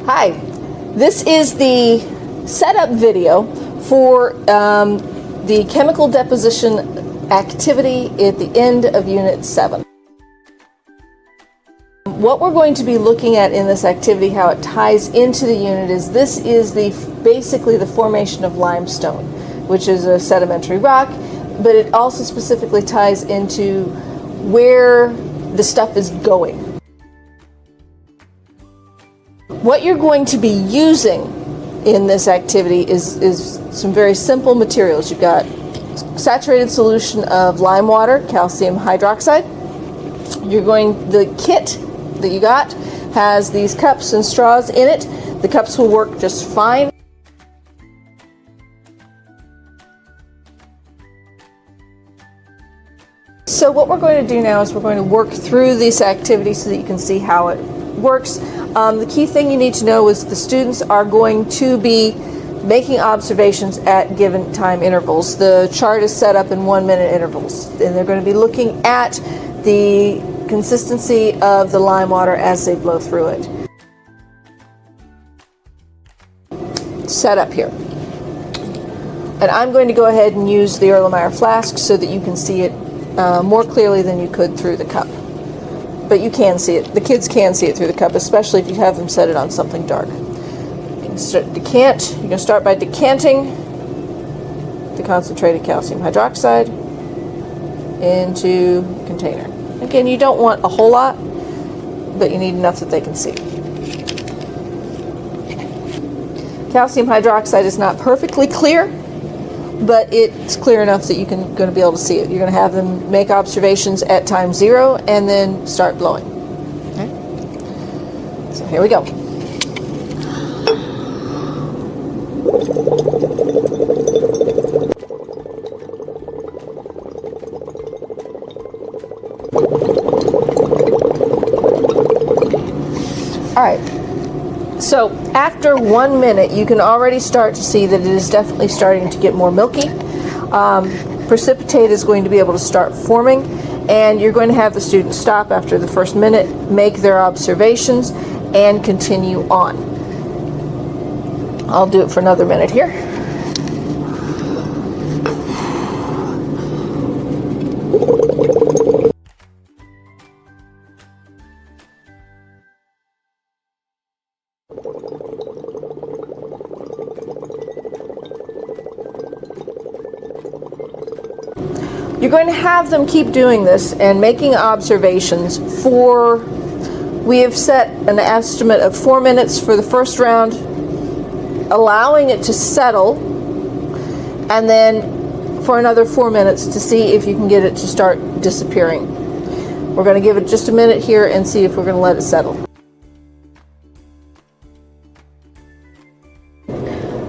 Hi, this is the setup video for the chemical deposition activity at the end of Unit 7. What we're going to be looking at in this activity, how it ties into the unit, is this is basically the formation of limestone, which is a sedimentary rock, but it also specifically ties into where the stuff is going. What you're going to be using in this activity is some very simple materials. You've got saturated solution of lime water, calcium hydroxide. The kit that you got has these cups and straws in it. The cups will work just fine. So what we're going to do now is we're going to work through this activity so that you can see how it works. The key thing you need to know is the students are going to be making observations at given time intervals. The chart is set up in 1-minute intervals, and they're going to be looking at the consistency of the lime water as they blow through it. Set up here. And I'm going to go ahead and use the Erlenmeyer flask so that you can see it more clearly than you could through the cup. But you can see it. The kids can see it through the cup, especially if you have them set it on something dark. You can start decant. You're going to start by decanting the concentrated calcium hydroxide into a container. Again, you don't want a whole lot, but you need enough that they can see. Calcium hydroxide is not perfectly clear, but it's clear enough that you're going to be able to see it. You're going to have them make observations at time 0 and then start blowing. Okay? So here we go. All right. So after 1 minute, you can already start to see that it is definitely starting to get more milky. Precipitate is going to be able to start forming, and you're going to have the students stop after the first minute, make their observations, and continue on. I'll do it for another minute here. You're going to have them keep doing this and making observations for, we have set an estimate of 4 minutes for the first round, allowing it to settle, and then for another 4 minutes to see if you can get it to start disappearing. We're going to give it just a minute here and see if we're going to let it settle.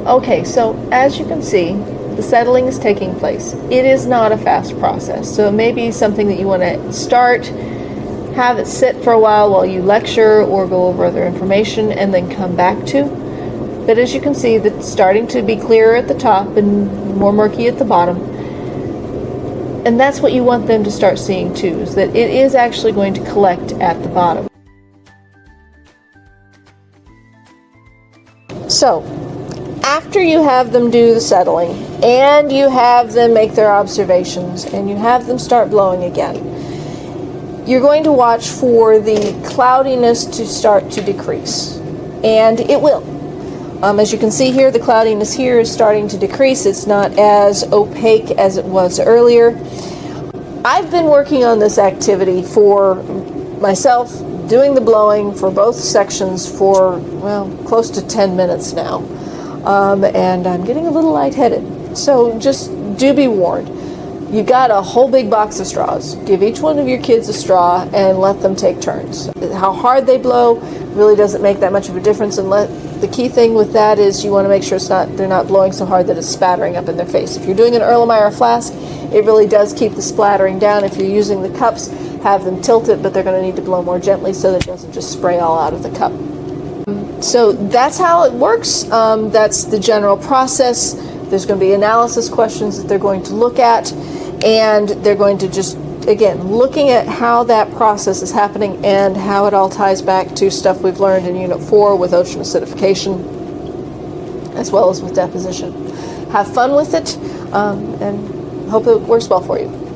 Okay, so as you can see, the settling is taking place. It is not a fast process, so it may be something that you want to start, have it sit for a while you lecture or go over other information, and then come back to. But as you can see, it's starting to be clearer at the top and more murky at the bottom. And that's what you want them to start seeing too, is that it is actually going to collect at the bottom. So, after you have them do the settling, and you have them make their observations, and you have them start blowing again, you're going to watch for the cloudiness to start to decrease. And it will. As you can see here, the cloudiness here is starting to decrease. It's not as opaque as it was earlier. I've been working on this activity for myself, doing the blowing for both sections for, well, close to 10 minutes now. And I'm getting a little lightheaded. So just do be warned. You've got a whole big box of straws. Give each one of your kids a straw and let them take turns. How hard they blow really doesn't make that much of a difference, and the key thing with that is you want to make sure they're not blowing so hard that it's spattering up in their face. If you're doing an Erlenmeyer flask, it really does keep the splattering down. If you're using the cups, have them tilt it, but they're going to need to blow more gently so that it doesn't just spray all out of the cup. So that's how it works. That's the general process. There's going to be analysis questions that they're going to look at, and they're going to just again, looking at how that process is happening and how it all ties back to stuff we've learned in Unit 4 with ocean acidification, as well as with deposition. Have fun with it, and hope it works well for you.